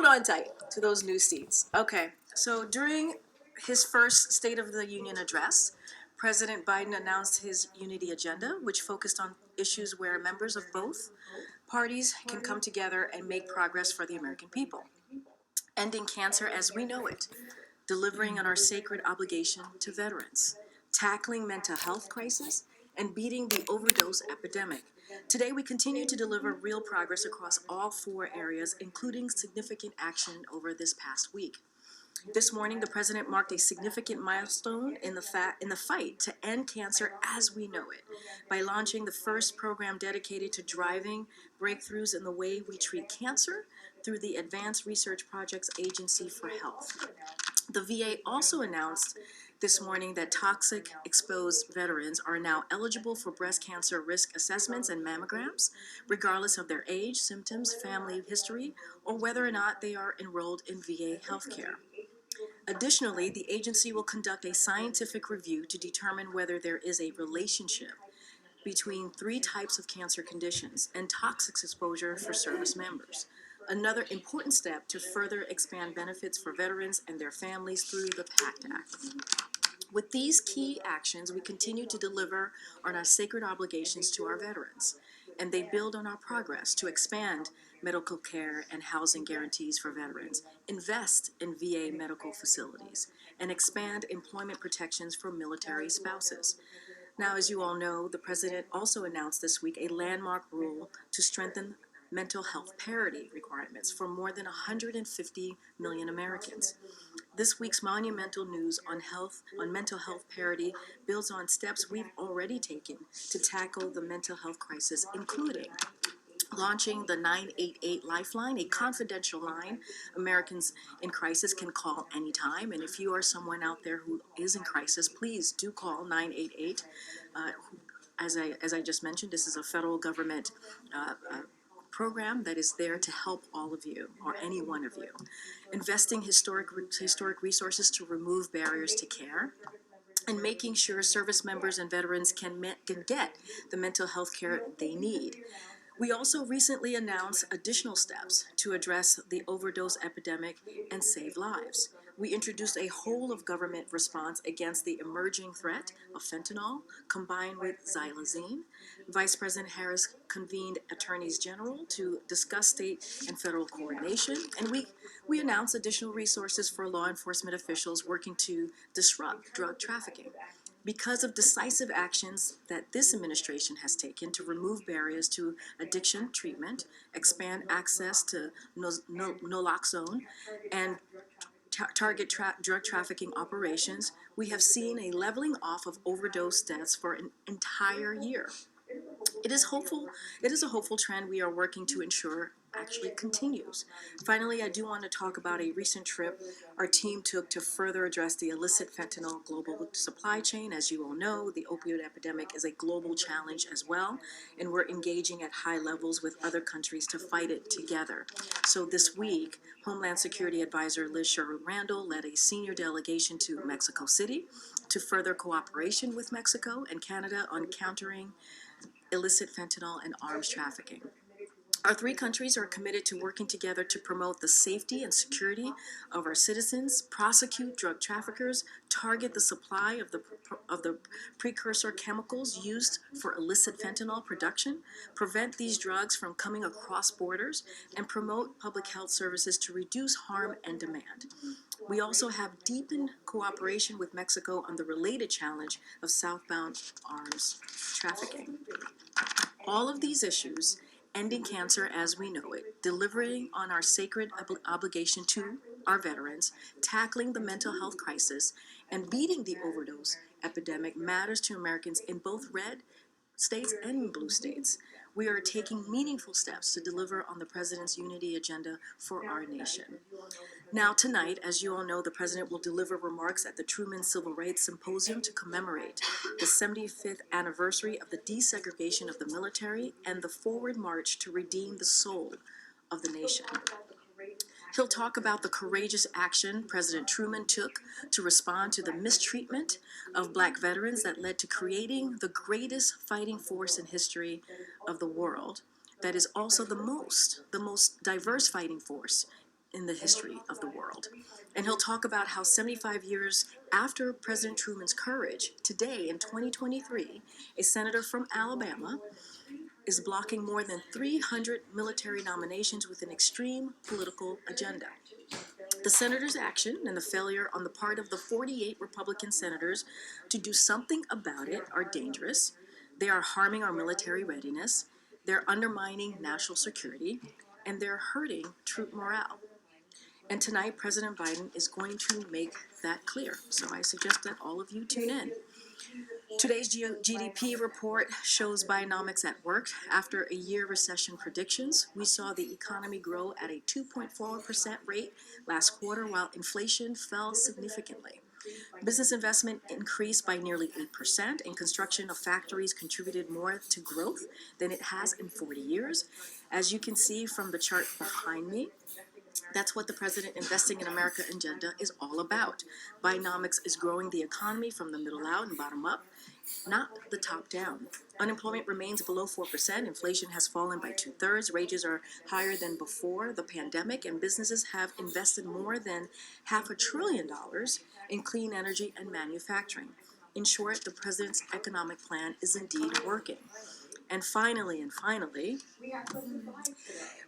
on tight to those new seats. Okay, so during his first State of the Union address, President Biden announced his unity agenda, which focused on issues where members of both parties can come together and make progress for the American people. Ending cancer as we know it, delivering on our sacred obligation to veterans, tackling mental health crisis, and beating the overdose epidemic. Today, we continue to deliver real progress across all four areas, including significant action over this past week. This morning, the president marked a significant milestone in the fight to end cancer as we know it by launching the first program dedicated to driving breakthroughs in the way we treat cancer through the Advanced Research Projects Agency for Health. The VA also announced this morning that toxic exposed veterans are now eligible for breast cancer risk assessments and mammograms, regardless of their age, symptoms, family history, or whether or not they are enrolled in VA healthcare. Additionally, the agency will conduct a scientific review to determine whether there is a relationship between three types of cancer conditions and toxic exposure for service members. Another important step to further expand benefits for veterans and their families through the PACT Act. With these key actions, we continue to deliver on our sacred obligations to our veterans, and they build on our progress to expand medical care and housing guarantees for veterans, invest in VA medical facilities, and expand employment protections for military spouses. Now, as you all know, the president also announced this week a landmark rule to strengthen mental health parity requirements for more than 150 million Americans. This week's monumental news on mental health parity builds on steps we've already taken to tackle the mental health crisis, including launching the 988 Lifeline, a confidential line Americans in crisis can call anytime. And if you are someone out there who is in crisis, please do call 988. As I just mentioned, this is a federal government program that is there to help all of you, or any one of you. Investing historic resources to remove barriers to care, and making sure service members and veterans can get the mental health care they need. We also recently announced additional steps to address the overdose epidemic and save lives. We introduced a whole of government response against the emerging threat of fentanyl combined with xylazine. Vice President Harris convened attorneys general to discuss state and federal coordination, and we announced additional resources for law enforcement officials working to disrupt drug trafficking. Because of decisive actions that this administration has taken to remove barriers to addiction treatment, expand access to naloxone, and target drug trafficking operations, we have seen a leveling off of overdose deaths for an entire year. It is a hopeful trend we are working to ensure actually continues. Finally, I do want to talk about a recent trip our team took to further address the illicit fentanyl global supply chain. As you all know, the opioid epidemic is a global challenge as well, and we're engaging at high levels with other countries to fight it together. So this week, Homeland Security Advisor Liz Sherwood-Randall led a senior delegation to Mexico City to further cooperation with Mexico and Canada on countering illicit fentanyl and arms trafficking. Our three countries are committed to working together to promote the safety and security of our citizens, prosecute drug traffickers, target the supply of the precursor chemicals used for illicit fentanyl production, prevent these drugs from coming across borders, and promote public health services to reduce harm and demand. We also have deepened cooperation with Mexico on the related challenge of southbound arms trafficking. All of these issues, ending cancer as we know it, delivering on our sacred obligation to our veterans, tackling the mental health crisis, and beating the overdose epidemic matters to Americans in both red states and blue states. We are taking meaningful steps to deliver on the President's unity agenda for our nation. Now tonight, as you all know, the President will deliver remarks at the Truman Civil Rights Symposium to commemorate the 75th anniversary of the desegregation of the military and the forward march to redeem the soul of the nation. He'll talk about the courageous action President Truman took to respond to the mistreatment of Black veterans that led to creating the greatest fighting force in history of the world, that is also the most diverse fighting force in the history of the world. And he'll talk about how 75 years after President Truman's courage, today in 2023, a senator from Alabama is blocking more than 300 military nominations with an extreme political agenda. The senator's action and the failure on the part of the 48 Republican senators to do something about it are dangerous. They are harming our military readiness, they're undermining national security, and they're hurting troop morale. And tonight, President Biden is going to make that clear. So I suggest that all of you tune in. Today's GDP report shows Bidenomics at work. After a year recession predictions, we saw the economy grow at a 2.4% rate last quarter, while inflation fell significantly. Business investment increased by nearly 8%, and construction of factories contributed more to growth than it has in 40 years. As you can see from the chart behind me, that's what the President Investing in America agenda is all about. Bidenomics is growing the economy from the middle out and bottom up, not the top down. Unemployment remains below 4%. Inflation has fallen by 2/3. Wages are higher than before the pandemic, and businesses have invested more than $500 billion in clean energy and manufacturing. In short, the president's economic plan is indeed working. And finally,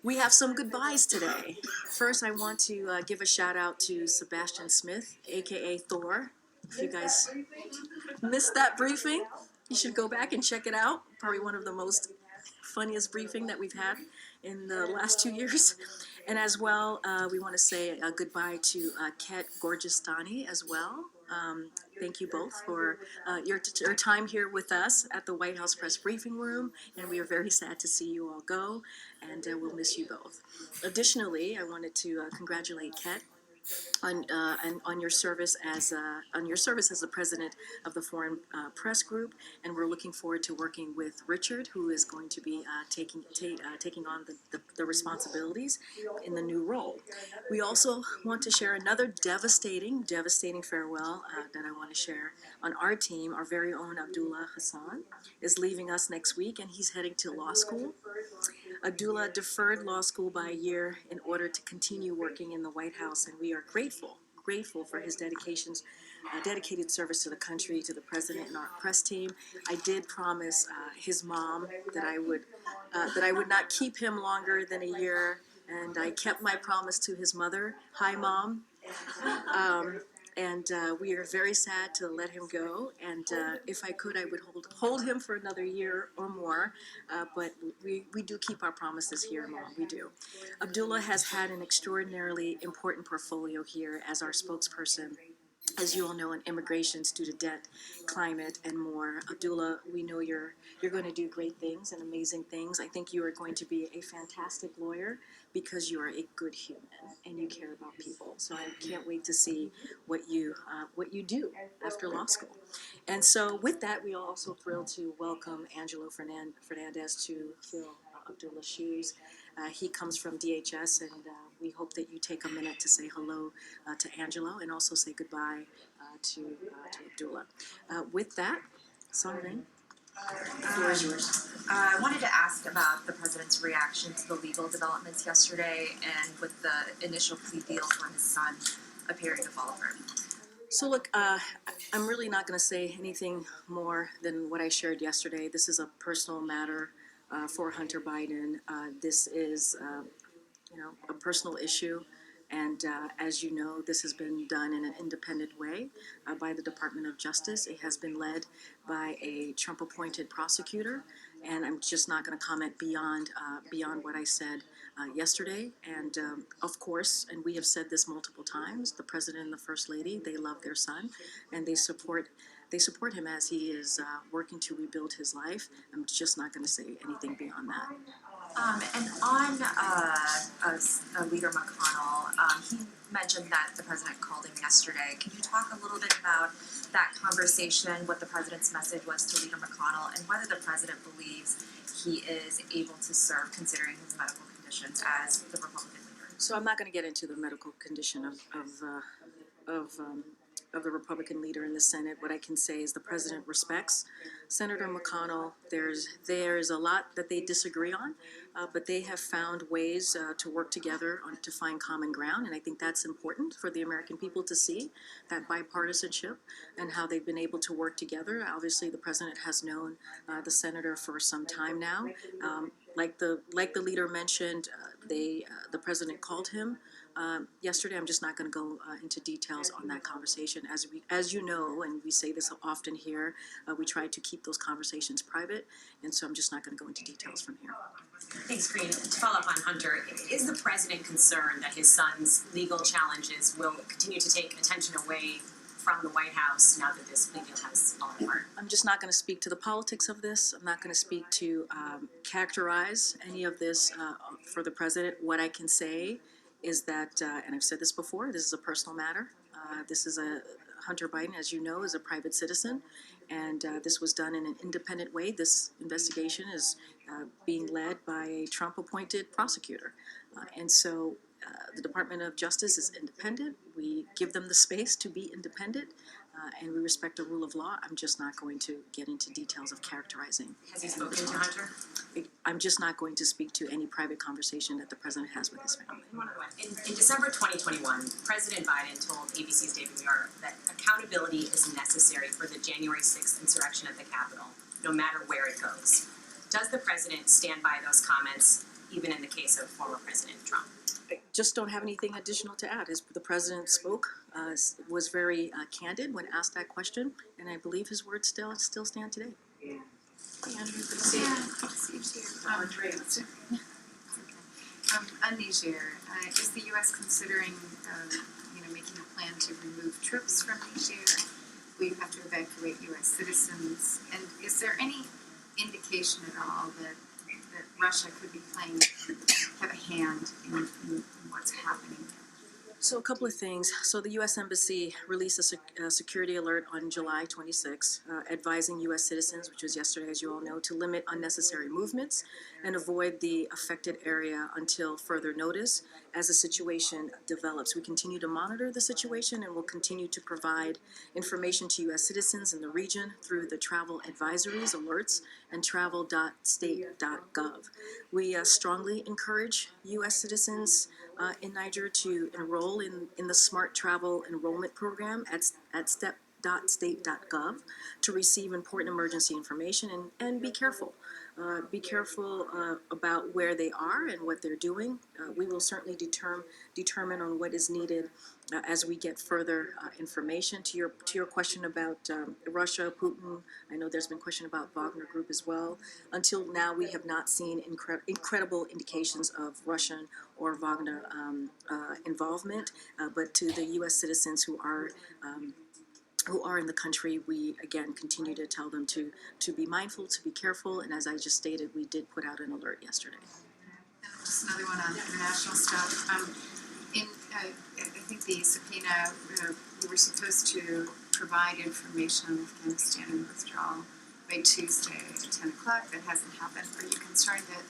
we have some goodbyes today. First, I want to give a shout out to Sebastian Smith, aka Thor. If you guys missed that briefing, you should go back and check it out. Probably one of the most funniest briefing that we've had in the last 2 years. And as well, we want to say a goodbye to Ket Gorgistani as well. Thank you both for your time here with us at the White House Press Briefing Room, and we are very sad to see you all go, and we'll miss you both. Additionally, I wanted to congratulate Ket on your service as the president of the Foreign Press Group, and we're looking forward to working with Richard, who is going to be taking on the responsibilities in the new role. We also want to share another devastating farewell that I want to share on our team. Our very own Abdullah Hassan is leaving us next week, and he's heading to law school. Abdullah deferred law school by a year in order to continue working in the White House, and we are grateful for his dedicated service to the country, to the president and our press team. I did promise his mom that I would not keep him longer than a year, and I kept my promise to his mother. Hi, Mom. And we are very sad to let him go. And if I could, I would hold him for another year or more. But we do keep our promises here, Mom. We do. Abdullah has had an extraordinarily important portfolio here as our spokesperson, as you all know, on immigration, student debt, climate, and more. Abdullah, we know you're going to do great things and amazing things. I think you are going to be a fantastic lawyer because you are a good human and you care about people. So I can't wait to see what you do after law school. And so with that, we are also thrilled to welcome Angelo Fernandez to fill Abdullah's shoes. He comes from DHS, and we hope that you take a minute to say hello to Angelo and also say goodbye to Abdullah. With that, Songren, the floor is yours. I wanted to ask about the president's reaction to the legal developments yesterday and with the initial plea deal for his son appearing to fall apart. So look, I'm really not going to say anything more than what I shared yesterday. This is a personal matter for Hunter Biden. This is, a personal issue. And as you know, this has been done in an independent way by the Department of Justice. It has been led by a Trump-appointed prosecutor, and I'm just not going to comment beyond what I said yesterday. And of course, and we have said this multiple times, the president and the first lady, they love their son, and they support him as he is working to rebuild his life. I'm just not going to say anything beyond that. And on Leader McConnell, he mentioned that the president called him yesterday. Can you talk a little bit about that conversation, what the president's message was to Leader McConnell, and whether the president believes he is able to serve considering his medical conditions as the Republican leader? So I'm not going to get into the medical condition of of the Republican leader in the Senate, what I can say is the president respects Senator McConnell. There's a lot that they disagree on, but they have found ways to work together to find common ground, and I think that's important for the American people to see that bipartisanship and how they've been able to work together. Obviously, the president has known the senator for some time now. Like the leader mentioned, the president called him yesterday. I'm just not going to go into details on that conversation. As you know, and we say this often here, we try to keep those conversations private, and so I'm just not going to go into details from here. Thanks, Karine. To follow up on Hunter, is the president concerned that his son's legal challenges will continue to take attention away from the White House now that this plea deal has fallen apart? I'm just not going to speak to the politics of this. I'm not going to speak to characterize any of this for the president. What I can say is that, and I've said this before, this is a personal matter. Hunter Biden, as you know, is a private citizen, and this was done in an independent way. This investigation is being led by a Trump-appointed prosecutor, and so the Department of Justice is independent. We give them the space to be independent, and we respect the rule of law. I'm just not going to get into details of characterizing. Has he spoken to Hunter? I'm just not going to speak to any private conversation that the president has with his family. In December 2021, President Biden told ABC's David Muir that accountability is necessary for the January 6th insurrection at the Capitol, no matter where it goes. Does the president stand by those comments, even in the case of former President Trump? I just don't have anything additional to add. As the president spoke, was very candid when asked that question, and I believe his words still stand today. Andrew, good to see you. Good to see you too. On Niger, is the U.S. considering, making a plan to remove troops from Niger? We have to evacuate U.S. citizens, and is there any indication at all that Russia could be have a hand in what's happening? So a couple of things. So the U.S. Embassy released a security alert on July 26, advising U.S. citizens, which was yesterday, as you all know, to limit unnecessary movements and avoid the affected area until further notice as the situation develops. We continue to monitor the situation and will continue to provide information to U.S. citizens in the region through the travel advisories, alerts, and travel.state.gov. We strongly encourage U.S. citizens in Niger to enroll in the Smart Travel Enrollment Program at step.state.gov to receive important emergency information and be careful. Be careful about where they are and what they're doing. We will certainly determine on what is needed as we get further information. To your question about Russia, Putin, I know there's been question about Wagner Group as well. Until now, we have not seen incredible indications of Russian or Wagner involvement, but to the U.S. citizens who are in the country, we again continue to tell them to be mindful, to be careful, and as I just stated, we did put out an alert yesterday. Just another one on international stuff. I think the subpoena, we were supposed to provide information on Afghanistan and withdrawal by Tuesday at 10 o'clock. That hasn't happened. Are you concerned that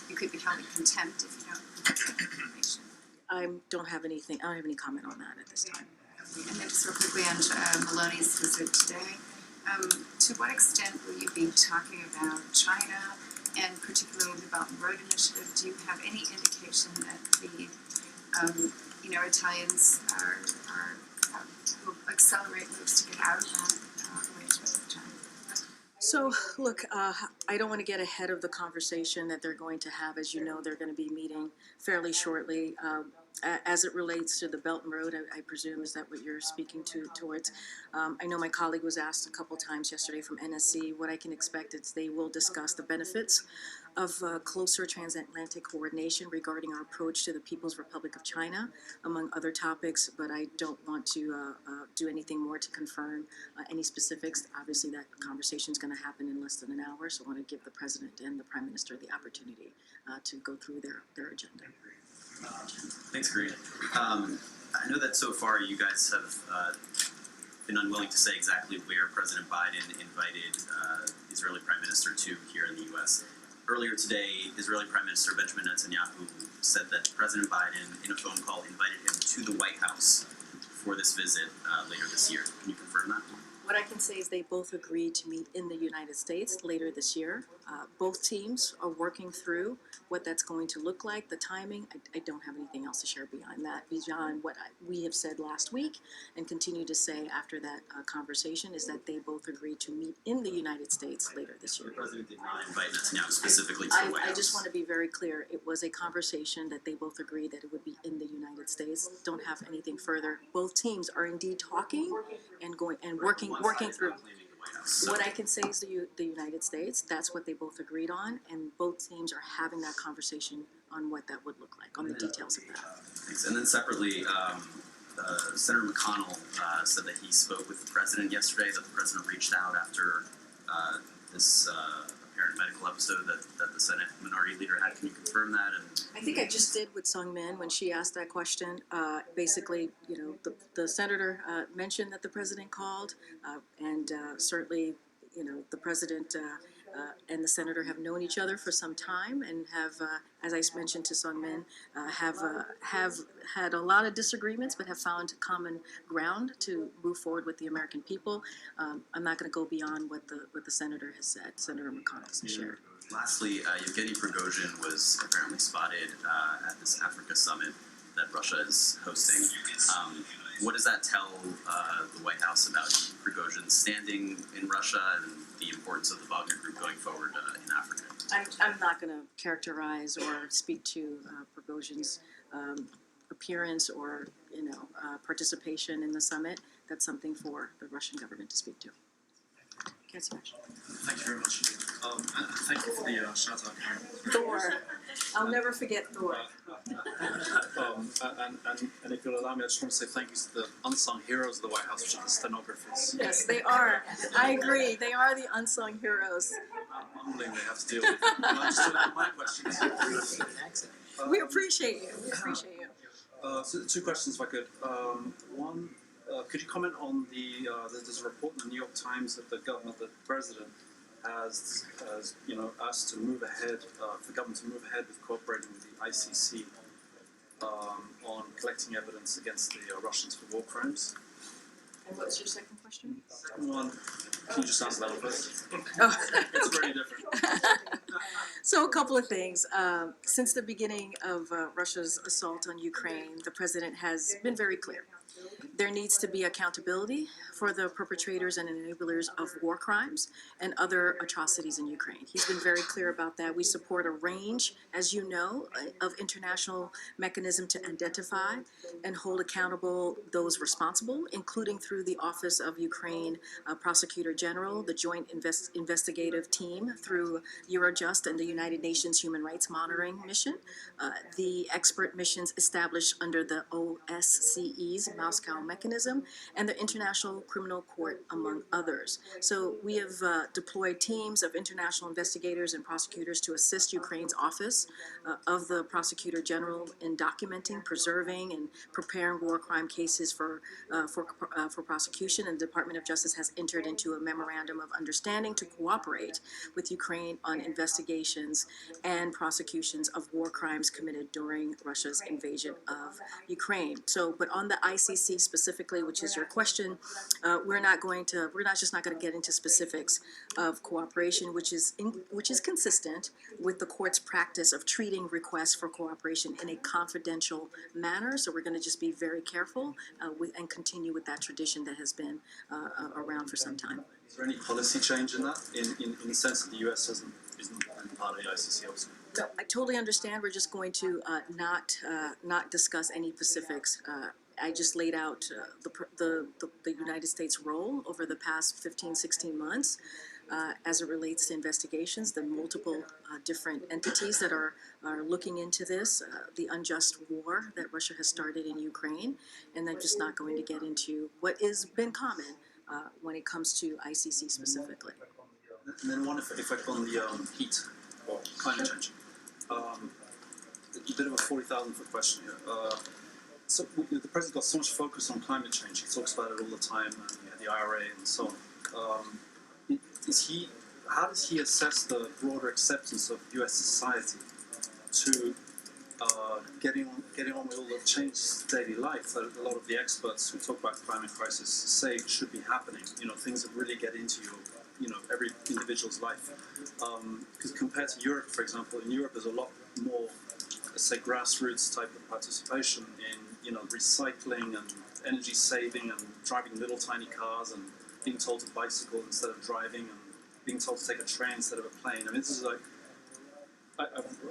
you could be held in contempt if you don't provide that information? I don't have any comment on that at this time. And then just real quickly on Maloney's visit today, to what extent will you be talking about China and particularly the Belt and Road Initiative? Do you have any indication that the Italians will accelerate moves to get out of that arrangement with China? So, look, I don't want to get ahead of the conversation that they're going to have. As you know, they're going to be meeting fairly shortly. As it relates to the Belt and Road, I presume, is that what you're speaking towards? I know my colleague was asked a couple times yesterday from NSC. What I can expect is they will discuss the benefits of closer transatlantic coordination regarding our approach to the People's Republic of China, among other topics, but I don't want to do anything more to confirm any specifics. Obviously, that conversation is going to happen in less than an hour, so I want to give the President and the Prime Minister the opportunity to go through their agenda. Thanks, Karine. I know that so far you guys have been unwilling to say exactly where President Biden invited Israeli Prime Minister to here in the U.S. Earlier today, Israeli Prime Minister Benjamin Netanyahu said that President Biden, in a phone call, invited him to the White House for this visit later this year. Can you confirm that? What I can say is they both agreed to meet in the United States later this year. Both teams are working through what that's going to look like, the timing. I don't have anything else to share beyond that, beyond what we have said last week and continue to say after that conversation is that they both agreed to meet in the United States later this year. The president did not invite Netanyahu specifically to the White House. I just want to be very clear. It was a conversation that they both agreed that it would be in the United States. Don't have anything further. Both teams are indeed talking and going and working through. What I can say is the United States, that's what they both agreed on, and both teams are having that conversation on what that would look like, on the details of that. Thanks. And then separately, Senator McConnell said that he spoke with the president yesterday, that the president reached out after this apparent medical episode that the Senate Minority Leader had. Can you confirm that? And I think I just did with Sung Min when she asked that question. Basically, the senator mentioned that the president called, and certainly, the president and the senator have known each other for some time and have, as I mentioned to Sung Min, have had a lot of disagreements, but have found common ground to move forward with the American people. I'm not going to go beyond what the senator has said. Senator McConnell has shared. lastly, Yevgeny Prigozhin was apparently spotted at this Africa summit that Russia is hosting. What does that tell the White House about Prigozhin's standing in Russia and the importance of the Wagner Group going forward in Africa? I'm not going to characterize or speak to Prigozhin's appearance or participation in the summit. That's something for the Russian government to speak to. Can't see much. Thank you very much. And thank you for the shout out, Karine. Thor. I'll never forget Thor. And if you'll allow me, I just want to say thank you to the unsung heroes of the White House, which are the stenographers. Yes, they are. I agree. They are the unsung heroes. Humbling they have to deal with. And I just have my questions. We appreciate you. We appreciate you. So two questions, if I could. One, could you comment on there's a report in the New York Times that the president has asked to move ahead, for the government to move ahead with cooperating with the ICC on collecting evidence against the Russians for war crimes. And what's your second question? One, can you just answer that one first? Oh. It's very different. So a couple of things. Since the beginning of Russia's assault on Ukraine, the president has been very clear. There needs to be accountability for the perpetrators and enablers of war crimes and other atrocities in Ukraine. He's been very clear about that. We support a range, as you know, of international mechanism to identify and hold accountable those responsible, including through the Office of Ukraine Prosecutor General, the Joint Investigative Team through Eurojust and the United Nations Human Rights Monitoring Mission, the expert missions established under the OSCE's Moscow mechanism, and the International Criminal Court, among others. So we have deployed teams of international investigators and prosecutors to assist Ukraine's Office of the Prosecutor General in documenting, preserving, and preparing war crime cases for prosecution. And the Department of Justice has entered into a memorandum of understanding to cooperate with Ukraine on investigations and prosecutions of war crimes committed during Russia's invasion of Ukraine. So, but on the ICC specifically, which is your question, we're not just not going to get into specifics of cooperation, which is consistent with the court's practice of treating requests for cooperation in a confidential manner. So we're going to just be very careful and continue with that tradition that has been around for some time. Is there any policy change in that, in the sense that the US isn't part of the ICC, obviously? No, I totally understand. We're just going to not discuss any specifics. I just laid out the United States role over the past 15, 16 months as it relates to investigations, the multiple different entities that are looking into this, the unjust war that Russia has started in Ukraine, and I'm just not going to get into what has been common when it comes to ICC specifically. And then one effect on the heat or climate change. A bit of a 40,000-foot question here. So the president got so much focus on climate change. He talks about it all the time, and the IRA and so on. How does he assess the broader acceptance of U.S. society to getting on with all the changes to daily life that a lot of the experts who talk about climate crisis say should be happening. You know, things that really get into your, you know, every individual's life. Because compared to Europe, for example, in Europe there's a lot more, let's say, grassroots type of participation in, you know, recycling and energy saving and driving little tiny cars and being told to bicycle instead of driving and being told to take a train instead of a plane. I mean, this is like, I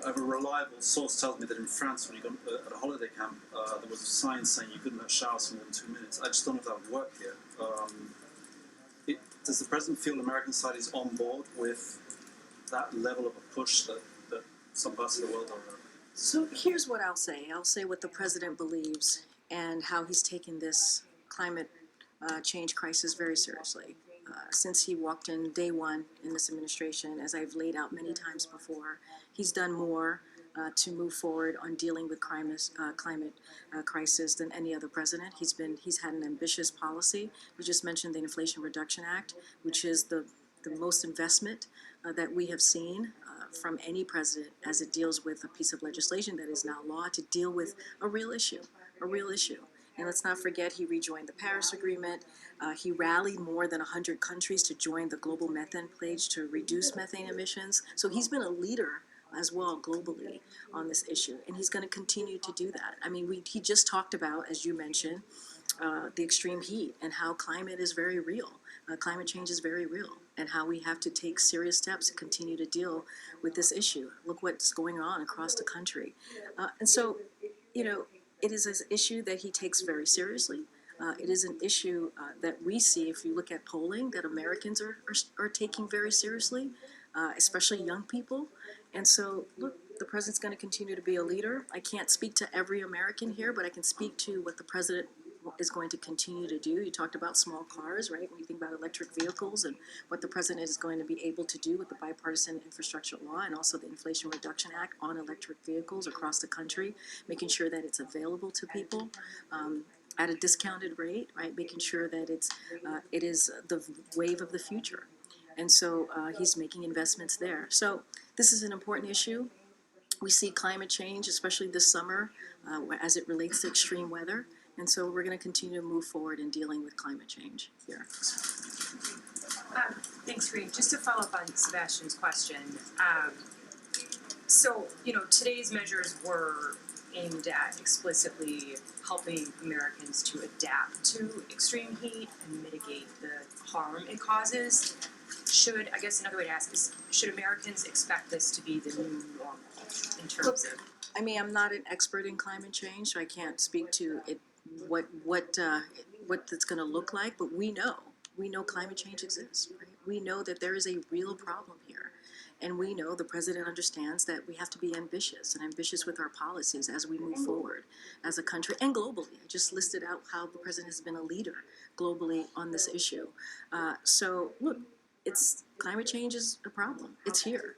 have a reliable source tells me that in France, when you go at a holiday camp, there was a sign saying you couldn't have showers for more than 2 minutes. I just don't know if that would work here. Does the president feel the American side is on board with that level of a push that some parts of the world are? So here's what I'll say. I'll say what the president believes and how he's taken this climate change crisis very seriously. Since he walked in day one in this administration, as I've laid out many times before, he's done more to move forward on dealing with climate crisis than any other president. He's had an ambitious policy. We just mentioned the Inflation Reduction Act, which is the most investment that we have seen from any president as it deals with a piece of legislation that is now law to deal with a real issue. And let's not forget, he rejoined the Paris Agreement. He rallied more than 100 countries to join the global methane pledge to reduce methane emissions. So he's been a leader as well globally on this issue, and he's going to continue to do that. I mean, he just talked about, as you mentioned, the extreme heat and how climate is very real. Climate change is very real, and how we have to take serious steps to continue to deal with this issue. Look what's going on across the country. And so, you know, it is an issue that he takes very seriously. It is an issue that we see, if you look at polling, that Americans are taking very seriously, especially young people. And so, look, the president's going to continue to be a leader. I can't speak to every American here, but I can speak to what the president is going to continue to do. You talked about small cars, right? When you think about electric vehicles and what the president is going to be able to do with the bipartisan infrastructure law and also the Inflation Reduction Act on electric vehicles across the country, making sure that it's available to people at a discounted rate, right? Making sure that it is the wave of the future. And so he's making investments there. So this is an important issue. We see climate change, especially this summer, as it relates to extreme weather. And so we're going to continue to move forward in dealing with climate change here. Thanks, Karine. Just to follow up on Sebastian's question, so, you know, today's measures were aimed at explicitly helping Americans to adapt to extreme heat and mitigate the harm it causes. I guess another way to ask is, should Americans expect this to be the new normal in terms of? I mean, I'm not an expert in climate change, so I can't speak to it, what it's going to look like. But we know climate change exists. Right? We know that there is a real problem here, and we know the president understands that we have to be ambitious with our policies as we move forward as a country and globally. I just listed out how the president has been a leader globally on this issue. So look, climate change is a problem. It's here.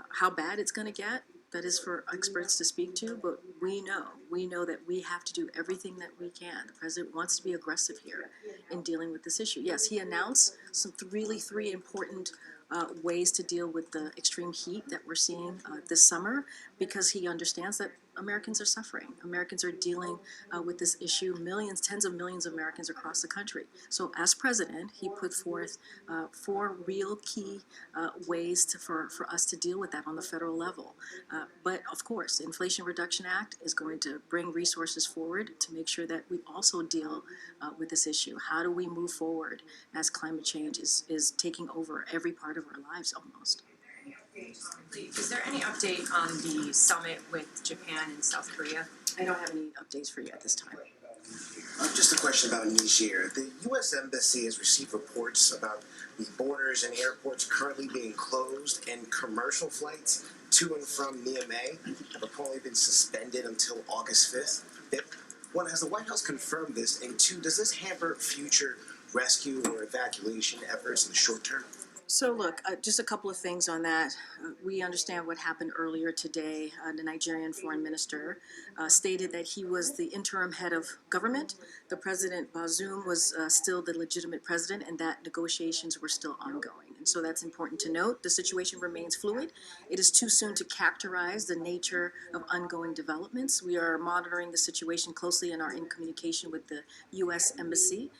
How bad it's going to get, that is for experts to speak to, but we know that we have to do everything that we can. The president wants to be aggressive here in dealing with this issue. Yes, he announced three important ways to deal with the extreme heat that we're seeing this summer, because he understands that Americans are suffering. Americans are dealing with this issue, tens of millions of Americans across the country. So as president, he put forth 4 real key ways for us to deal with that on the federal level. But of course, the Inflation Reduction Act is going to bring resources forward to make sure that we also deal with this issue. How do we move forward as climate change is taking over every part of our lives almost? Is there any update on the summit with Japan and South Korea? I don't have any updates for you at this time. Just a question about Niger. The U.S. Embassy has received reports about the borders and airports currently being closed, and commercial flights to and from Niamey have apparently been suspended until August 5th. One, has the White House confirmed this? And 2, does this hamper future rescue or evacuation efforts in the short term? So look, just a couple of things on that. We understand what happened earlier today. The Nigerian foreign minister stated that he was the interim head of government. The president, Bazoum, was still the legitimate president, and that negotiations were still ongoing. And So that's important to note. The situation remains fluid. It is too soon to characterize the nature of ongoing developments. We are monitoring the situation closely and are in communication with the U.S. Embassy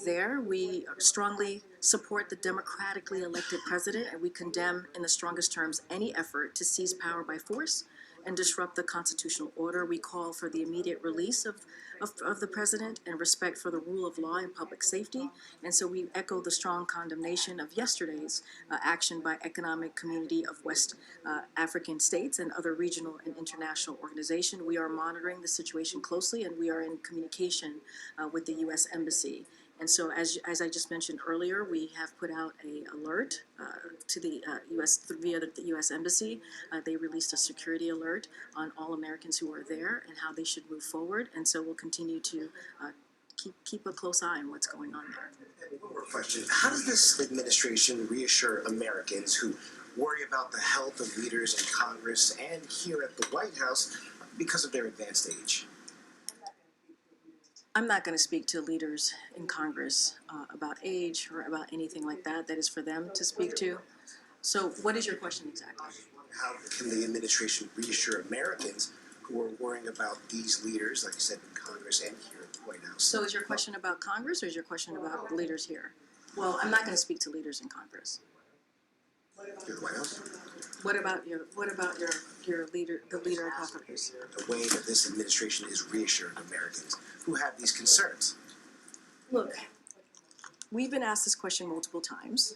there. We strongly support the democratically elected president, and we condemn in the strongest terms any effort to seize power by force and disrupt the constitutional order. We call for the immediate release of the president and respect for the rule of law and public safety. And so we echo the strong condemnation of yesterday's action by Economic Community of West African States and other regional and international organizations. We are monitoring the situation closely, and we are in communication with the U.S. Embassy. And so, as I just mentioned earlier, we have put out an alert to the U.S. via the U.S. Embassy. They released a security alert on all Americans who are there and how they should move forward. And so we'll continue to keep a close eye on what's going on there. And one more question. How does this administration reassure Americans who worry about the health of leaders in Congress and here at the White House because of their advanced age? I'm not going to speak to leaders in Congress about age or about anything like that. That is for them to speak to. So what is your question exactly? How can the administration reassure Americans who are worrying about these leaders, like you said, in Congress and here at the White House? So is your question about Congress or is your question about leaders here? Well, I'm not going to speak to leaders in Congress. Here at the White House? What about your leader, the leader of Congress? The way that this administration is reassuring Americans who have these concerns. Look, we've been asked this question multiple times,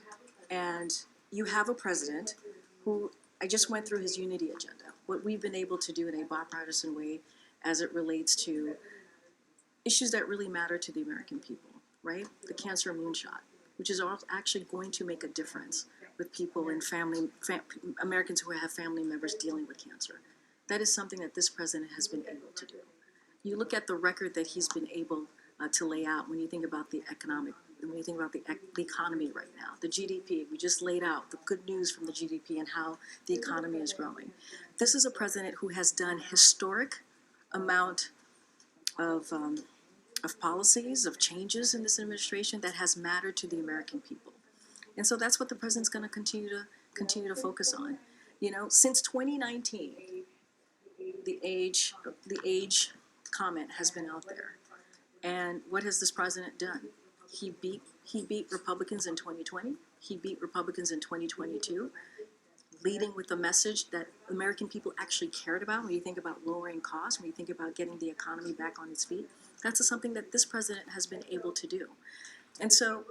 and you have a president who, I just went through his unity agenda, what we've been able to do in a bipartisan way as it relates to issues that really matter to the American people, right? The cancer moonshot, which is actually going to make a difference with people and Americans who have family members dealing with cancer. That is something that this president has been able to do. You look at the record that he's been able to lay out when you think about the economy right now, the GDP. We just laid out the good news from the GDP and how the economy is growing. This is a president who has done historic amount of policies, of changes in this administration that has mattered to the American people. And so that's what the president's going to continue to focus on. You know, since 2019, the age comment has been out there. And what has this president done? He beat Republicans in 2020. He beat Republicans in 2022, leading with the message that American people actually cared about. When you think about lowering costs, when you think about getting the economy back on its feet, that's something that this president has been able to do. And so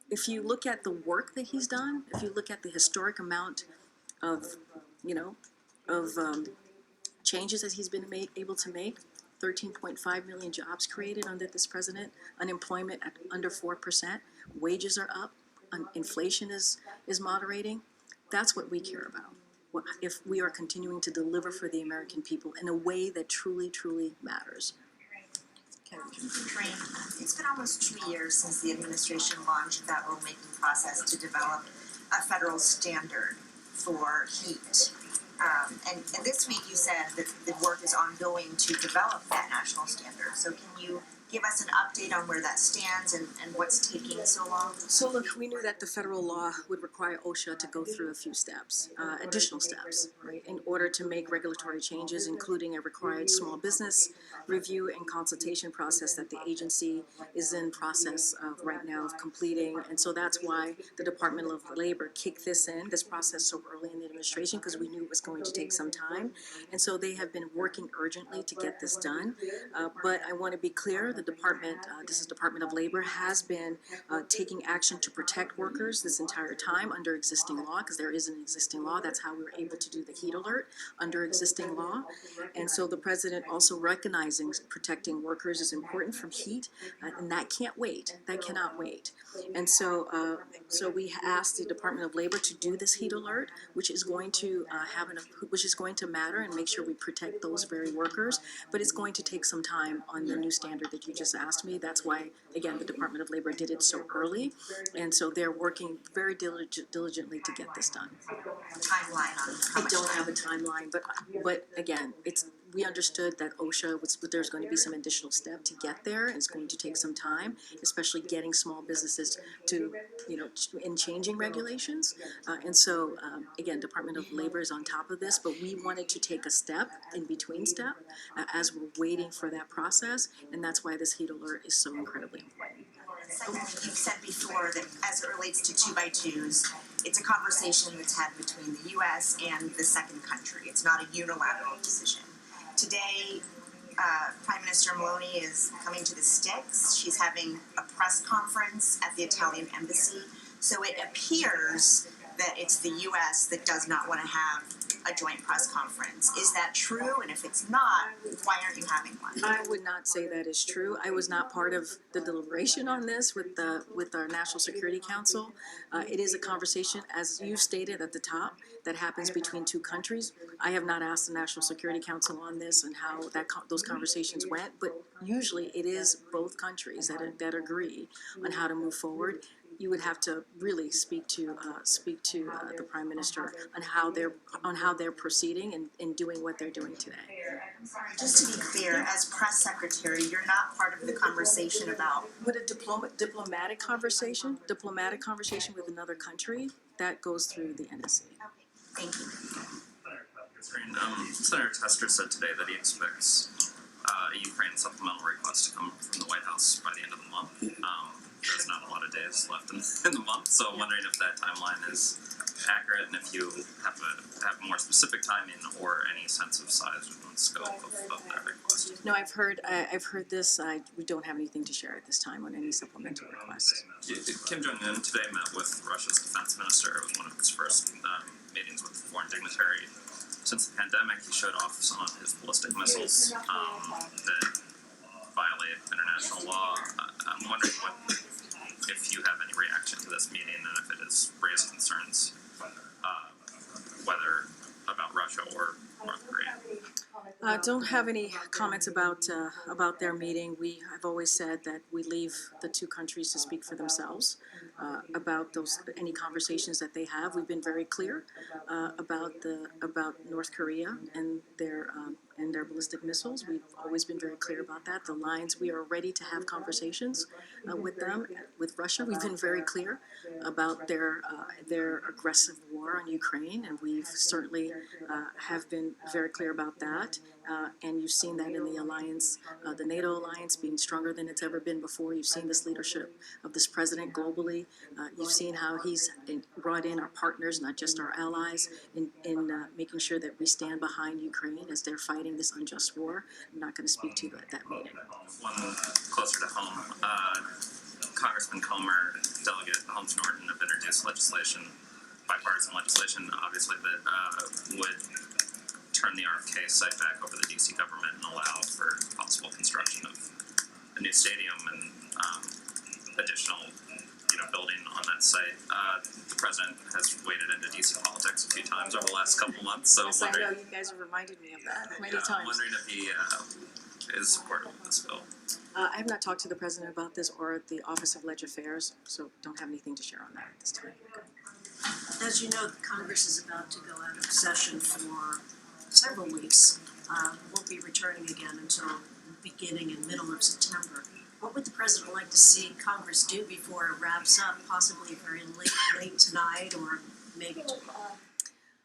if you look at the work that he's done, if you look at the historic amount of, changes that he's been able to make, 13.5 million jobs created under this president, unemployment at under 4%, wages are up, inflation is moderating. That's what we care about. If we are continuing to deliver for the American people in a way that truly, truly matters. Karine, it's been almost 2 years since the administration launched that rulemaking process to develop a federal standard for heat. And this week you said that the work is ongoing to develop that national standard. So can you give us an update on where that stands and what's taking so long? So look, we knew that the federal law would require OSHA to go through a few steps, additional steps, right, in order to make regulatory changes, including a required small business review and consultation process that the agency is in process of right now of completing. And so that's why the Department of Labor kicked this process so early in the administration, because we knew it was going to take some time. And so they have been working urgently to get this done. But I want to be clear, the department, this is Department of Labor, has been taking action to protect workers this entire time under existing law, because there is an existing law. That's how we were able to do the heat alert under existing law. And so the president also recognizing protecting workers is important from heat, and that can't wait. That cannot wait. And so, so we asked the Department of Labor to do this heat alert, which is going to which is going to matter and make sure we protect those very workers. But it's going to take some time on the new standard that you just asked me. That's why, again, the Department of Labor did it so early, and so they're working very diligently to get this done. Timeline on how I much don't time? have a timeline, but again, we understood that OSHA was, there's going to be some additional step to get there, and it's going to take some time, especially getting small businesses to, in changing regulations. And so, again, Department of Labor is on top of this, but we wanted to take a step, in between step, as we're waiting for that process, and that's why this heat alert is so incredibly important. Secondly, you've said before that as it relates to 2x2s, it's a conversation that's had between the US and the second country. It's not a unilateral decision. Today, Prime Minister Meloni is coming to the sticks. She's having a press conference at the Italian embassy. So it appears that it's the US that does not want to have a joint press conference. Is that true? And if it's not, why aren't you having one? I would not say that is true. I was not part of the deliberation on this with our National Security Council. It is a conversation, as you stated at the top, that happens between two countries. I have not asked the National Security Council on this and how those conversations went, but usually it is both countries that agree on how to move forward. You would have to really speak to the Prime Minister on how they're proceeding and doing what they're doing today. Just to be clear, as press secretary, you're not part of the conversation about. With a diplomatic conversation with another country, that goes through the NSC. Thank you. Karine, Senator Tester said today that he expects a Ukraine supplemental request to come from the White House by the end of the month. There's not a lot of days left in the month, so I'm wondering if that timeline is accurate and if you have more specific timing or any sense of size and scope of that request. No, I've heard this. We don't have anything to share at this time on any supplemental request. Kim Jong-un today met with Russia's defense minister. It was one of his first meetings with a foreign dignitary since the pandemic. He showed off some of his ballistic missiles that violate international law. I'm wondering if you have any reaction to this meeting and if it has raised concerns, whether about Russia or North Korea. Don't have any comments about their meeting. We have always said that we leave the two countries to speak for themselves about any conversations that they have. We've been very clear about North Korea and their ballistic missiles. We've always been very clear about that. The lines, we are ready to have conversations with them. With Russia, we've been very clear about their aggressive war on Ukraine, and we've certainly have been very clear about that. And you've seen that in the alliance, the NATO alliance being stronger than it's ever been before. You've seen this leadership of this president globally. You've seen how he's brought in our partners, not just our allies, in making sure that we stand behind Ukraine as they're fighting this unjust war. I'm not going to speak to that meeting. One closer to home, Congressman Comer, Delegate Holmes Norton have introduced legislation, bipartisan legislation, obviously, that would turn the RFK site back over the DC government and allow for possible construction of a new stadium and additional, building on that site. The president has waded into DC politics a few times over the last couple months, so Yes, I know you guys have reminded me of that many times. I'm wondering if he is supportive of this bill. I have not talked to the president about this or the Office of Ledger Affairs, so don't have anything to share on that at this time. As you know, Congress is about to go out of session for several weeks. Won't be returning again until beginning and middle of September. What would the president like to see Congress do before it wraps up, possibly very late tonight or maybe tomorrow?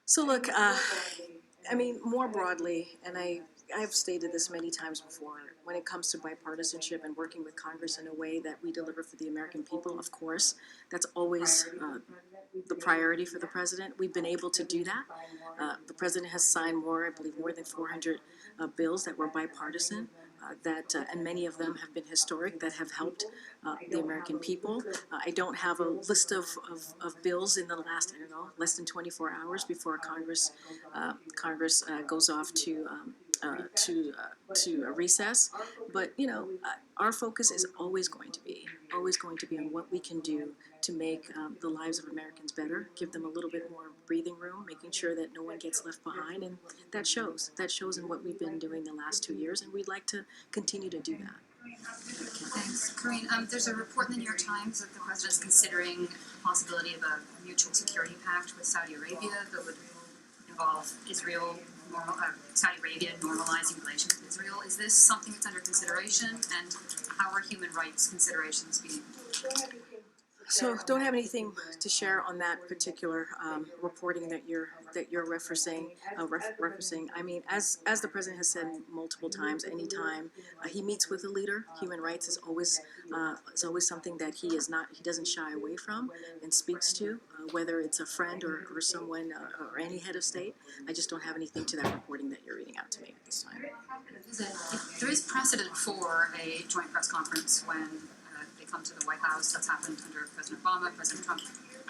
So look, more broadly, and I've stated this many times before, when it comes to bipartisanship and working with Congress in a way that we deliver for the American people, of course, that's always the priority for the president. We've been able to do that. The president has signed more than 400 bills that were bipartisan. And many of them have been historic, that have helped the American people. I don't have a list of bills in the last, less than 24 hours before Congress goes off to a recess. But our focus is always going to be on what we can do to make the lives of Americans better, give them a little bit more breathing room, making sure that no one gets left behind, and that shows in what we've been doing the last 2 years, and we'd like to continue to do that. Thanks. Karine, there's a report in the New York Times that the president's considering the possibility of a mutual security pact with Saudi Arabia that would involve Israel Saudi Arabia normalizing relations with Israel. Is this something that's under consideration, and how are human rights considerations being? So don't have anything to share on that particular reporting that you're referencing. Referencing. I mean, as the president has said multiple times, anytime he meets with a leader, human rights is always something that he doesn't shy away from and speaks to, whether it's a friend or someone or any head of state. I just don't have anything to that reporting that you're reading out to me at this time. There is precedent for a joint press conference when they come to the White House. That's happened under President Obama, President Trump.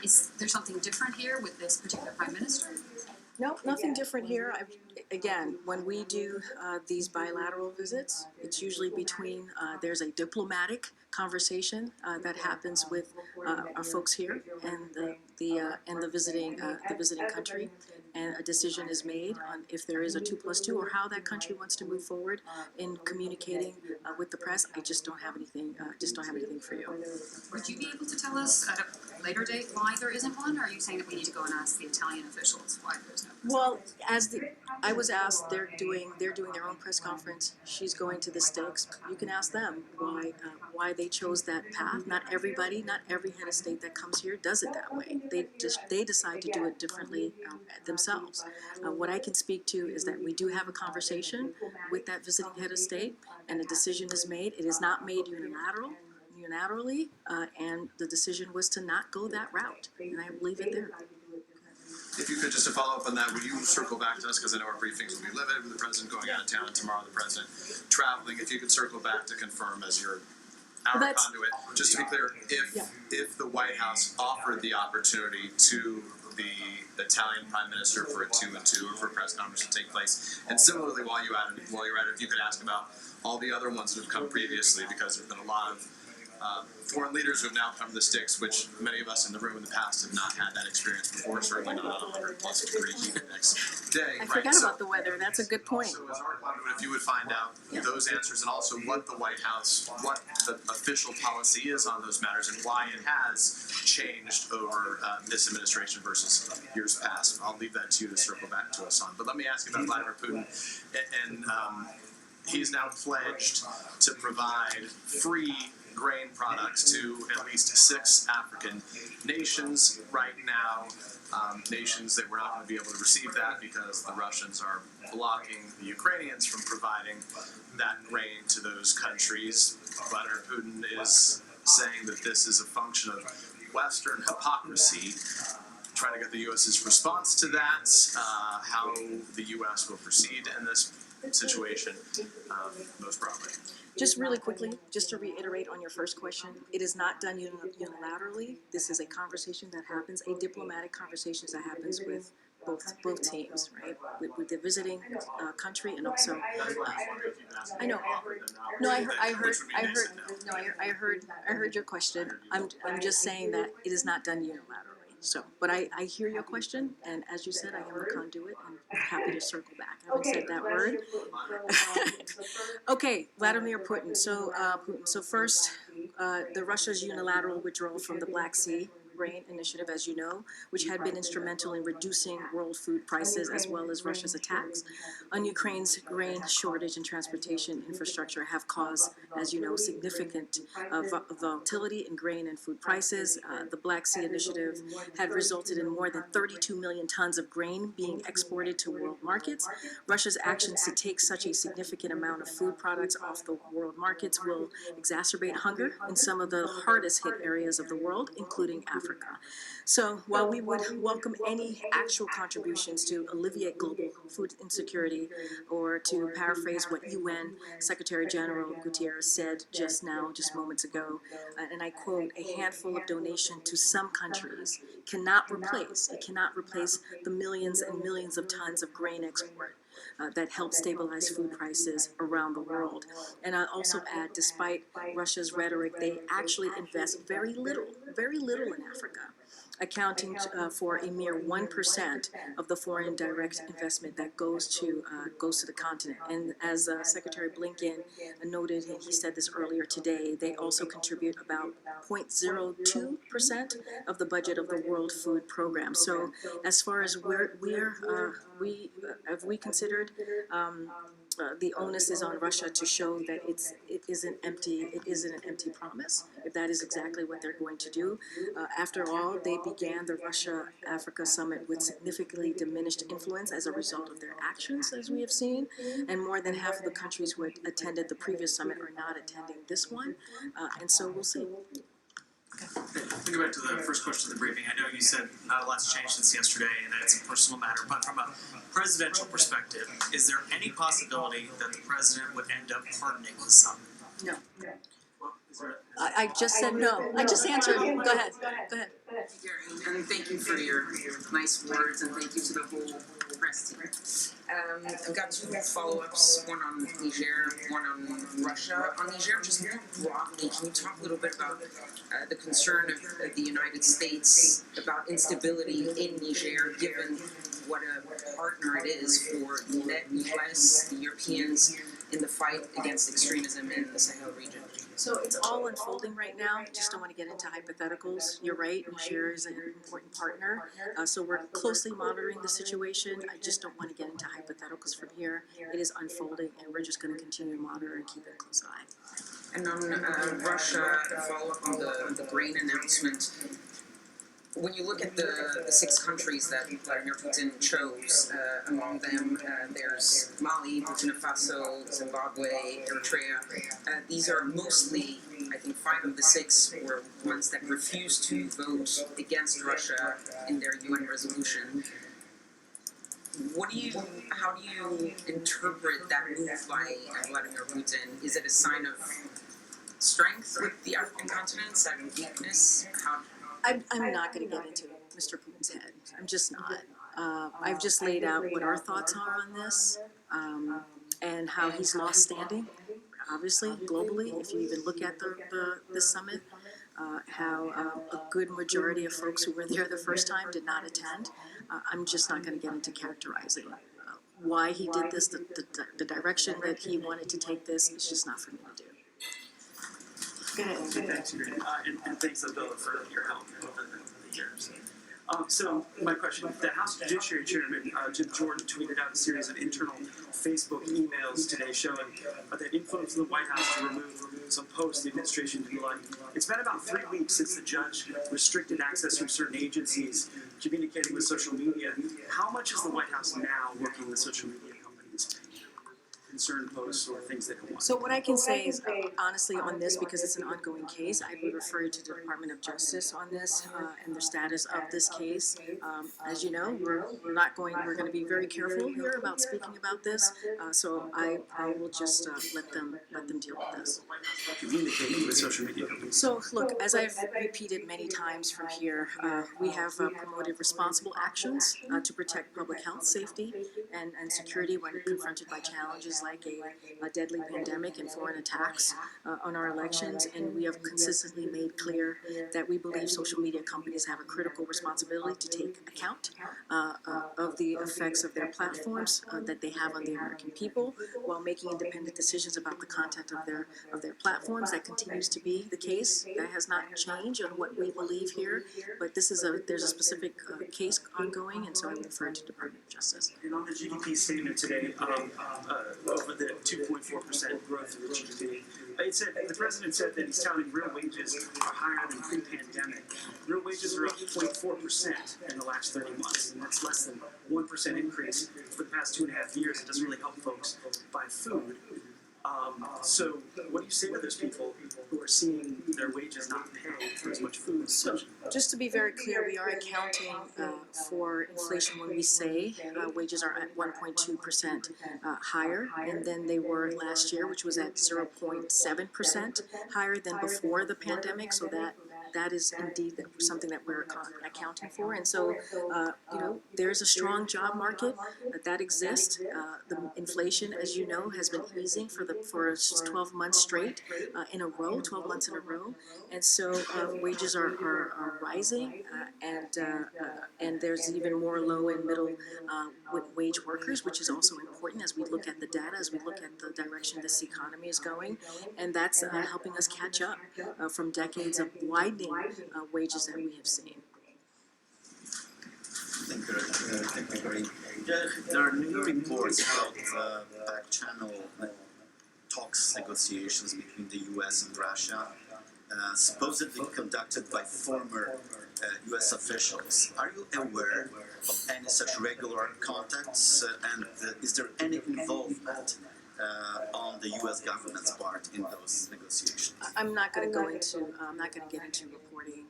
Is there something different here with this particular prime minister? No, nothing different here. Again, when we do these bilateral visits, it's usually between, there's a diplomatic conversation that happens with our folks here and the visiting country, and a decision is made on if there is a 2+2 or how that country wants to move forward in communicating with the press. I just don't have anything. For you. Would you be able to tell us at a later date why there isn't one, or are you saying that we need to go and ask the Italian officials why there's no? Well, I was asked, they're doing their own press conference. She's going to the stakes. You can ask them why they chose that path. Not every head of state that comes here does it that way. They decide to do it differently themselves. What I can speak to is that we do have a conversation with that visiting head of state, and a decision is made. It is not made unilaterally, and the decision was to not go that route, and I leave it there. If you could, just to follow up on that, would you circle back to us, because I know our briefings will be limited with the president going out of town, and tomorrow the president traveling. If you could circle back to confirm as our conduit, just to be clear, if the White House offered the opportunity to the Italian Prime Minister for a 2-2 or for a press conference to take place, and similarly while you're at it, if you could ask about all the other ones that have come previously, because there's been a lot of foreign leaders who have now come to the sticks, which many of us in the room in the past have not had that experience before, certainly not on 100+ degree heat the next day. I forgot about the weather. That's a good point. So as our conduit, if you would find out those answers, and also what the White House, what the official policy is on those matters, and why it has changed over this administration versus years past. I'll leave that to you to circle back to us on. But let me ask you about Vladimir Putin, and he's now pledged to provide free grain products to at least 6 African nations right now, nations that we're not going to be able to receive that because the Russians are blocking the Ukrainians from providing that grain to those countries. Vladimir Putin is saying that this is a function of Western hypocrisy, trying to get the U.S.'s response to that, how the U.S. will proceed in this situation, most probably. Just really quickly, just to reiterate on your first question, it is not done unilaterally. This is a conversation that happens, a diplomatic conversation that happens with both teams, right? With the visiting country, and also, I know. No, I heard your question. I'm just saying that it is not done unilaterally. So, but I hear your question, and as you said, I am the conduit, and I'm happy to circle back. I haven't said that word. Okay, Vladimir Putin. So first, the Russia's unilateral withdrawal from the Black Sea Grain Initiative, as you know, which had been instrumental in reducing world food prices, as well as Russia's attacks on Ukraine's grain shortage and transportation infrastructure, have caused, as you know, significant volatility in grain and food prices. The Black Sea Initiative had resulted in more than 32 million tons of grain being exported to world markets. Russia's actions to take such a significant amount of food products off the world markets will exacerbate hunger in some of the hardest hit areas of the world, including Africa. So while we would welcome any actual contributions to alleviate global food insecurity, or to paraphrase what UN Secretary General Guterres said just moments ago, and I quote, a handful of donation to some countries cannot replace the millions and millions of tons of grain export that help stabilize food prices around the world. And I also add, despite Russia's rhetoric, they actually invest very little in Africa. accounting for a mere 1% of the foreign direct investment that goes to the continent. And as Secretary Blinken noted, he said this earlier today, they also contribute about 0.02% of the budget of the World Food Program. So as far as we considered, the onus is on Russia to show that it isn't an empty promise, if that is exactly what they're going to do. After all, they began the Russia-Africa Summit with significantly diminished influence as a result of their actions, as we have seen, and more than half of the countries who had attended the previous summit are not attending this one, and so we'll see. To go back to the first question of the briefing, I know you said not a lot's changed since yesterday and that it's a personal matter, but from a presidential perspective, is there any possibility that the president would end up pardoning the summit? No. Well, is there I just said no. I just answered. Go ahead. Go ahead. And thank you for your nice words, and thank you to the whole press team. I've got two follow-ups, one on Niger, one on Russia. On Niger, just more broadly, can you talk a little bit about the concern of the United States about instability in Niger, given what a partner it is for the US, the Europeans, in the fight against extremism in the Sahel region? So it's all unfolding right now. Just don't want to get into hypotheticals. You're right, Niger is an important partner. So we're closely monitoring the situation. I just don't want to get into hypotheticals from here. It is unfolding, and we're just going to continue to monitor and keep a close eye. And on Russia, follow up on the grain announcement. When you look at the 6 countries that Vladimir Putin chose, among them there's Mali, Burkina Faso, Zimbabwe, Eritrea. These are mostly, I think 5 of the 6 were ones that refused to vote against Russia in their UN resolution. How do you interpret that move by Vladimir Putin? Is it a sign of strength with the African continent, sign of weakness? I'm not going to get into Mr. Putin's head. I'm just not. I've just laid out what our thoughts are on this, and how he's lost standing, obviously, globally. If you even look at the summit, how a good majority of folks who were there the first time did not attend. I'm just not going to get into characterizing why he did this, the direction that he wanted to take this. It's just not for me to do. Go ahead. Thanks, Karine. And thanks, Abdullah, for your help over the years. So my question, the House Judiciary Chairman, Jim Jordan, tweeted out a series of internal Facebook emails today showing the influence of the White House to remove some posts the administration didn't like. It's been about 3 weeks since the judge restricted access from certain agencies communicating with social media. How much is the White House now working with social media companies? Concern posts or things they don't want. So what I can say is, honestly, on this, because it's an ongoing case, I would refer you to the Department of Justice on this and the status of this case. As you know, we're going to be very careful here about speaking about this. So I will just let them deal with this. Communicating with social media companies. So look, as I've repeated many times from here, we have promoted responsible actions to protect public health, safety, and security when confronted by challenges like a deadly pandemic and foreign attacks on our elections, and we have consistently made clear that we believe social media companies have a critical responsibility to take account of the effects of their platforms that they have on the American people while making independent decisions about the content of their platforms. That continues to be the case. That has not changed on what we believe here, but there's a specific case ongoing, and so I would refer to the Department of Justice. And on the GDP statement today, over the 2.4% growth of the GDP, the president said that he's touting real wages are higher than pre-pandemic. Real wages are up 0.4% in the last 30 months, and that's less than 1% increase for the past 2.5 years. It doesn't really help folks buy food. So what do you say to those people who are seeing their wages not pay for as much food? So, just to be very clear, we are accounting for inflation when we say wages are at 1.2% higher than they were last year, which was at 0.7% higher than before the pandemic. So that that is indeed something that we're accounting for. And so, there's a strong job market that exists. The inflation, as you know, has been easing for 12 months straight in a row, 12 months in a row. And so wages are rising, and there's even more low and middle wage workers, which is also important as we look at the data, as we look at the direction this economy is going, and that's helping us catch up from decades of widening wages that we have seen. Thank you, Karine. There are new reports about back-channel talks, negotiations between the U.S. and Russia, supposedly conducted by former U.S. officials. Are you aware of any such regular contacts, and is there any involvement on the U.S. government's part in those negotiations? I'm not going to go into. I'm not going to get into reporting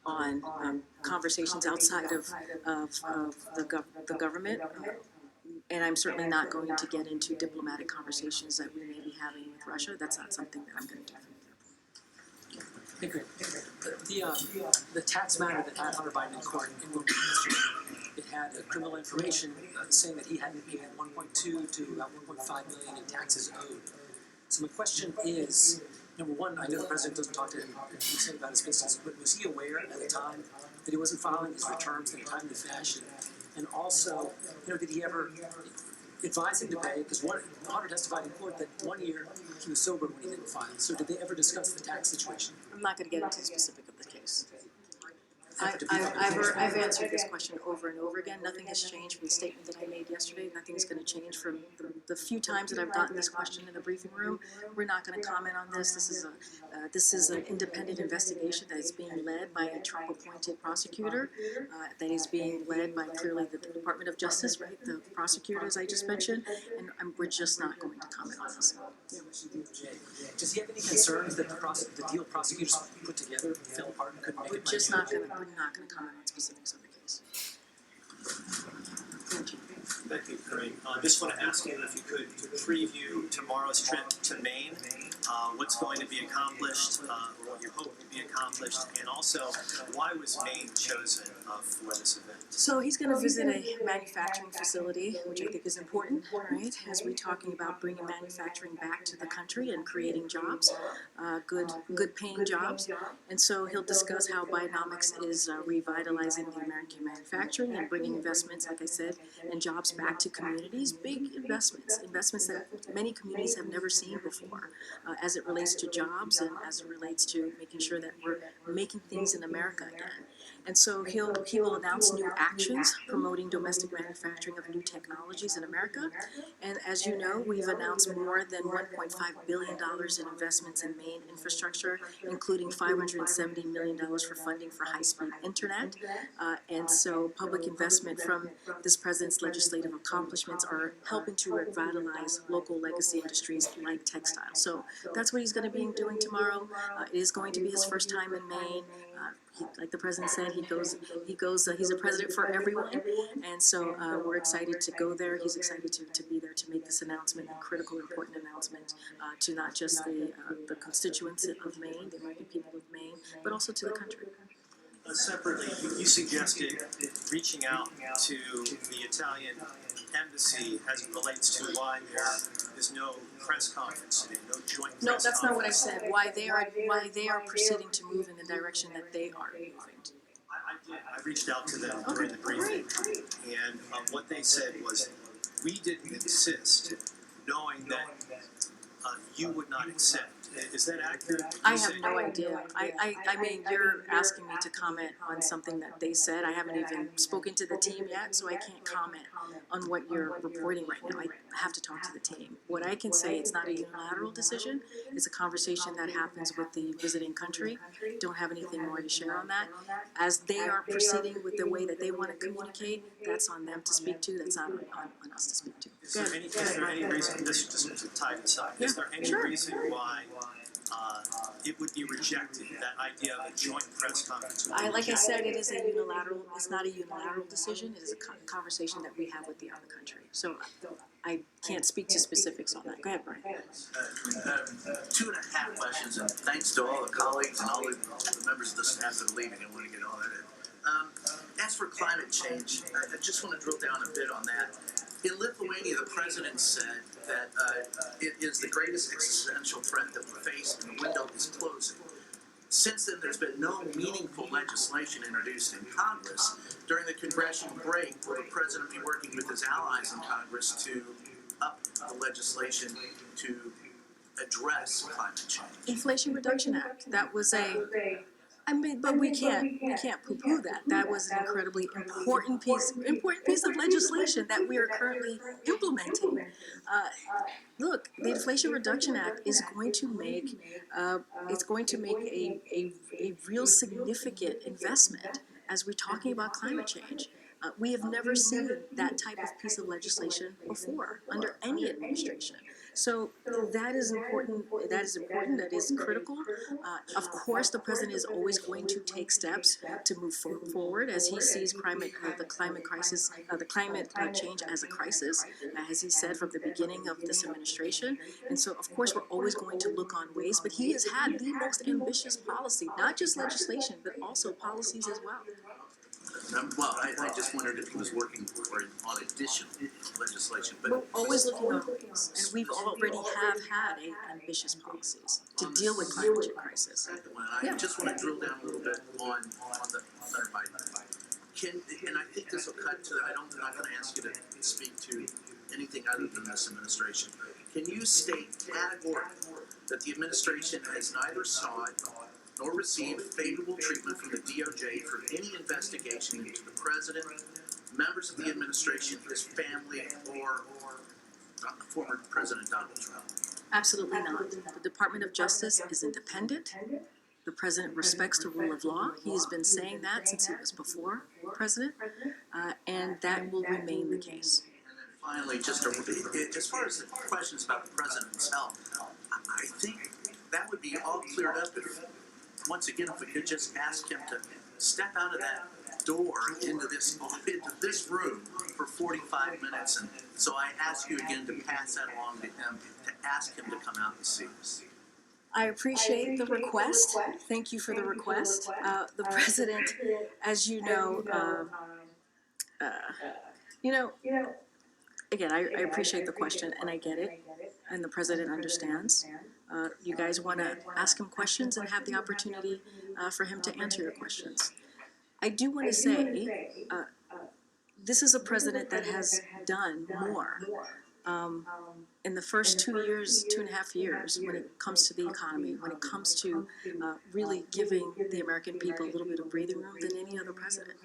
on conversations outside of the government, and I'm certainly not going to get into diplomatic conversations that we may be having with Russia. That's not something that I'm going to do. The tax matter that had Hunter Biden in court in Wilmington yesterday, it had criminal information saying that he hadn't paid 1.2 to about 1.5 million in taxes owed. So my question is, number one, I know the president doesn't talk to him about his business, but was he aware at the time that he wasn't filing his returns in a timely fashion? And also, did he ever advise him to pay? Because Hunter testified in court that 1 year he was sober when he didn't file. So did they ever discuss the tax situation? I'm not going to get into the specific of the case. I've answered this question over and over again. Nothing has changed from the statement that I made yesterday. Nothing's going to change from the few times that I've gotten this question in the briefing room. We're not going to comment on this. This is an independent investigation that is being led by a Trump-appointed prosecutor, that is being led by clearly the Department of Justice, right? The prosecutors I just mentioned, and we're just not going to comment on this. Does he have any concerns that the deal prosecutors put together fell apart and couldn't make it? We're not going to comment on specifics of the case. Thank you, Karine. Just want to ask you if you could preview tomorrow's trip to Maine, what's going to be accomplished, or what you hope will be accomplished, and also why was Maine chosen for this event? So he's going to visit a manufacturing facility, which I think is important, right? As we're talking about bringing manufacturing back to the country and creating jobs, good paying jobs. And so he'll discuss how Bidenomics is revitalizing the American manufacturing and bringing investments, like I said, and jobs back to communities. Big investments that many communities have never seen before, as it relates to jobs and as it relates to making sure that we're making things in America again. And so he will announce new actions promoting domestic manufacturing of new technologies in America. And as you know, we've announced more than $1.5 billion in investments in Maine infrastructure, including $570 million for funding for high-speed internet. And so public investment from this president's legislative accomplishments are helping to revitalize local legacy industries like textiles. So that's what he's going to be doing tomorrow. It is going to be his first time in Maine. Like the president said, he goes. He's a president for everyone, and so we're excited to go there. He's excited to be there to make this announcement, a critical, important announcement to not just the constituents of Maine, the American people of Maine, but also to the country. Separately, you suggested reaching out to the Italian embassy as it relates to why there is no press conference today, no joint press conference. No, that's not what I said. Why they are proceeding to move in the direction that they are moving. I reached out to them during the briefing, and what they said was, we didn't insist, knowing that you would not accept. Is that accurate? I have no idea. I mean, you're asking me to comment on something that they said. I haven't even spoken to the team yet, so I can't comment on what you're reporting right now. I have to talk to the team. What I can say, it's not a unilateral decision. It's a conversation that happens with the visiting country. Don't have anything more to share on that. As they are proceeding with the way that they want to communicate, that's on them to speak to. That's not on us to speak to. Is there any reason, just to tie this up, is there any reason why it would be rejected, that idea of a joint press conference would be Like I rejected. said, it is a unilateral, it's not a unilateral decision, it is a conversation that we have with the other country. So I can't speak to specifics on that. Go ahead, Brian. 2.5 questions, and thanks to all the colleagues and all the members of the staff that are leaving. I want to get all that in. As for climate change, I just want to drill down a bit on that. In Lithuania, the president said that it is the greatest existential threat that we face, and the window is closing. Since then, there's been no meaningful legislation introduced in Congress. During the congressional break, will the president be working with his allies in Congress to up the legislation to address climate change? Inflation Reduction Act, that was but we can't poo-poo that. That was an incredibly important piece of legislation that we are currently implementing. Look, the Inflation Reduction Act is going to make a real significant investment as we're talking about climate change. We have never seen that type of piece of legislation before under any administration. So that is important. That is critical. Of course, the president is always going to take steps to move forward as he sees the climate change as a crisis, as he said from the beginning of this administration. And so, of course, we're always going to look on ways. But he has had the most ambitious policy, not just legislation, but also policies as well. Well, I just wondered if he was working on additional legislation. But we're always looking on ways, and we've already had ambitious policies to deal with climate change crisis. I just want to drill down a little bit on the Biden. And I think this will cut to, I'm not going to ask you to speak to anything other than this administration. Can you state categorically that the administration has neither sought nor received favorable treatment from the DOJ for any investigation into the president, members of the administration, his family, or former President Donald Trump? Absolutely not. The Department of Justice is independent. The president respects the rule of law. He has been saying that since he was before president, and that will remain the case. Finally, just as far as the questions about the president himself, I think that would be all cleared up if, once again, if we could just ask him to step out of that door into this room for 45 minutes. And so I ask you again to pass that along to him, to ask him to come out and see us. I appreciate the request. Thank you for the request. The president, as you know, again, I appreciate the question, and I get it, and the president understands. You guys want to ask him questions and have the opportunity for him to answer your questions. I do want to say, this is a president that has done more in the first 2.5 years, when it comes to the economy, when it comes to really giving the American people a little bit of breathing room than any other president.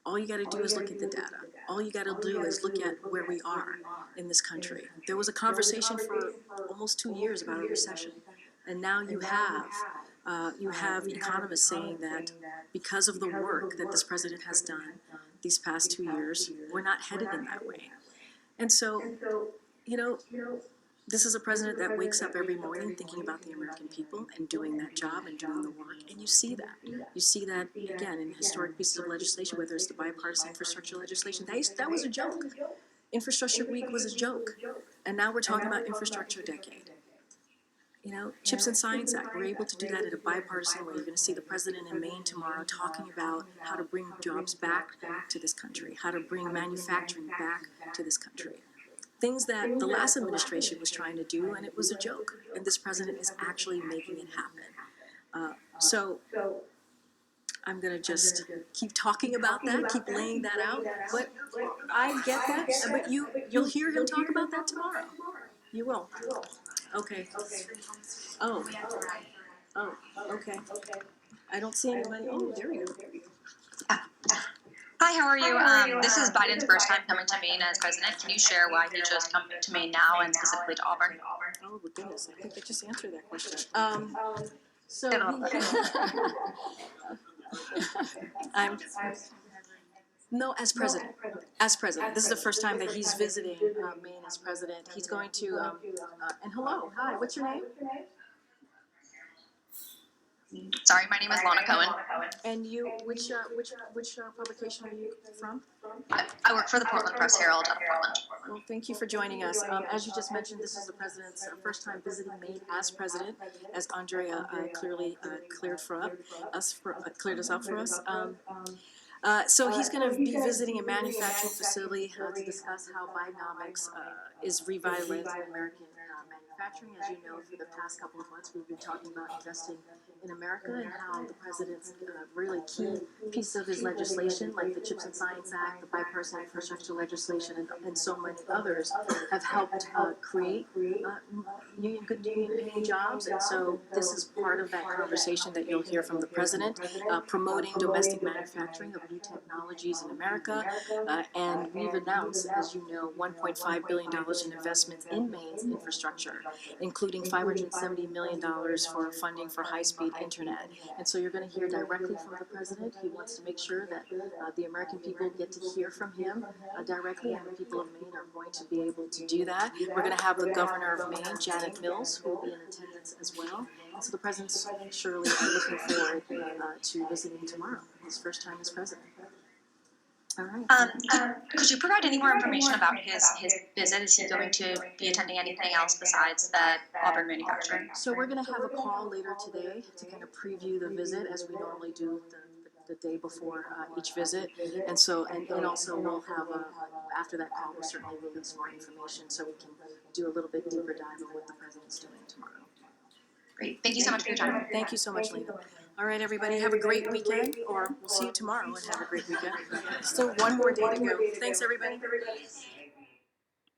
All you got to do is look at the data. All you got to do is look at where we are in this country. There was a conversation for almost 2 years about a recession, and now you have economists saying that because of the work that this president has done these past 2 years, we're not headed in that way. And so, this is a president that wakes up every morning thinking about the American people and doing that job and doing the work. And you see that. You see that, again, in historic pieces of legislation, whether it's the bipartisan infrastructure legislation. That was a joke. Infrastructure Week was a joke. And now we're talking about Infrastructure Decade. Chips and Science Act, we're able to do that in a bipartisan way. You're going to see the president in Maine tomorrow talking about how to bring jobs back to this country, how to bring manufacturing back to this country. Things that the last administration was trying to do, and it was a joke. And this president is actually making it happen. So I'm going to just keep talking about that, keep laying that out. But I get that. But you'll hear him talk about that tomorrow. You will. Okay. Oh, okay. I don't see anybody. Oh, there we go. Hi, how are you? This is Biden's first time coming to Maine as president. Can you share why he chose to come to Maine now and specifically to Auburn? Oh, my goodness. I think I just answered that question. No, as president. As president. This is the first time that he's visiting Maine as president. He's going to, and hello, hi, what's your name? Sorry, my name is Lana Cohen. And you, which publication are you from? I work for the Portland Press Herald out of Portland. Well, thank you for joining us. As you just mentioned, this is the president's first time visiting Maine as president, as Andrea clearly cleared us up for us. So he's going to be visiting a manufacturing facility to discuss how Bidenomics is revitalizing American manufacturing. As you know, for the past couple of months, we've been talking about investing in America and how the president's really key pieces of his legislation, like the CHIPS and Science Act, the bipartisan infrastructure legislation, and so many others, have helped create union jobs. And so this is part of that conversation that you'll hear from the president, promoting domestic manufacturing of new technologies in America. And we've announced, as you know, $1.5 billion in investments in Maine's infrastructure, including $570 million for funding for high-speed internet. And so you're going to hear directly from the president. He wants to make sure that the American people get to hear from him directly, and the people of Maine are going to be able to do that. We're going to have the governor of Maine, Janet Mills, who will be in attendance as well. And so the president's surely looking forward to visiting tomorrow, his first time as president. All right. Could you provide any more information about his visit? Is he going to be attending anything else besides that Auburn manufacturing? So we're going to have a call later today to kind of preview the visit, as we normally do the day before each visit. And so, and also we'll have after that call, we'll certainly release more information so we can do a little bit deeper dive of what the president's doing tomorrow. Great. Thank you so much for your time. Thank you so much, Lena. All right, everybody, have a great weekend, or we'll see you tomorrow and have a great weekend. Still one more day to go. Thanks, everybody.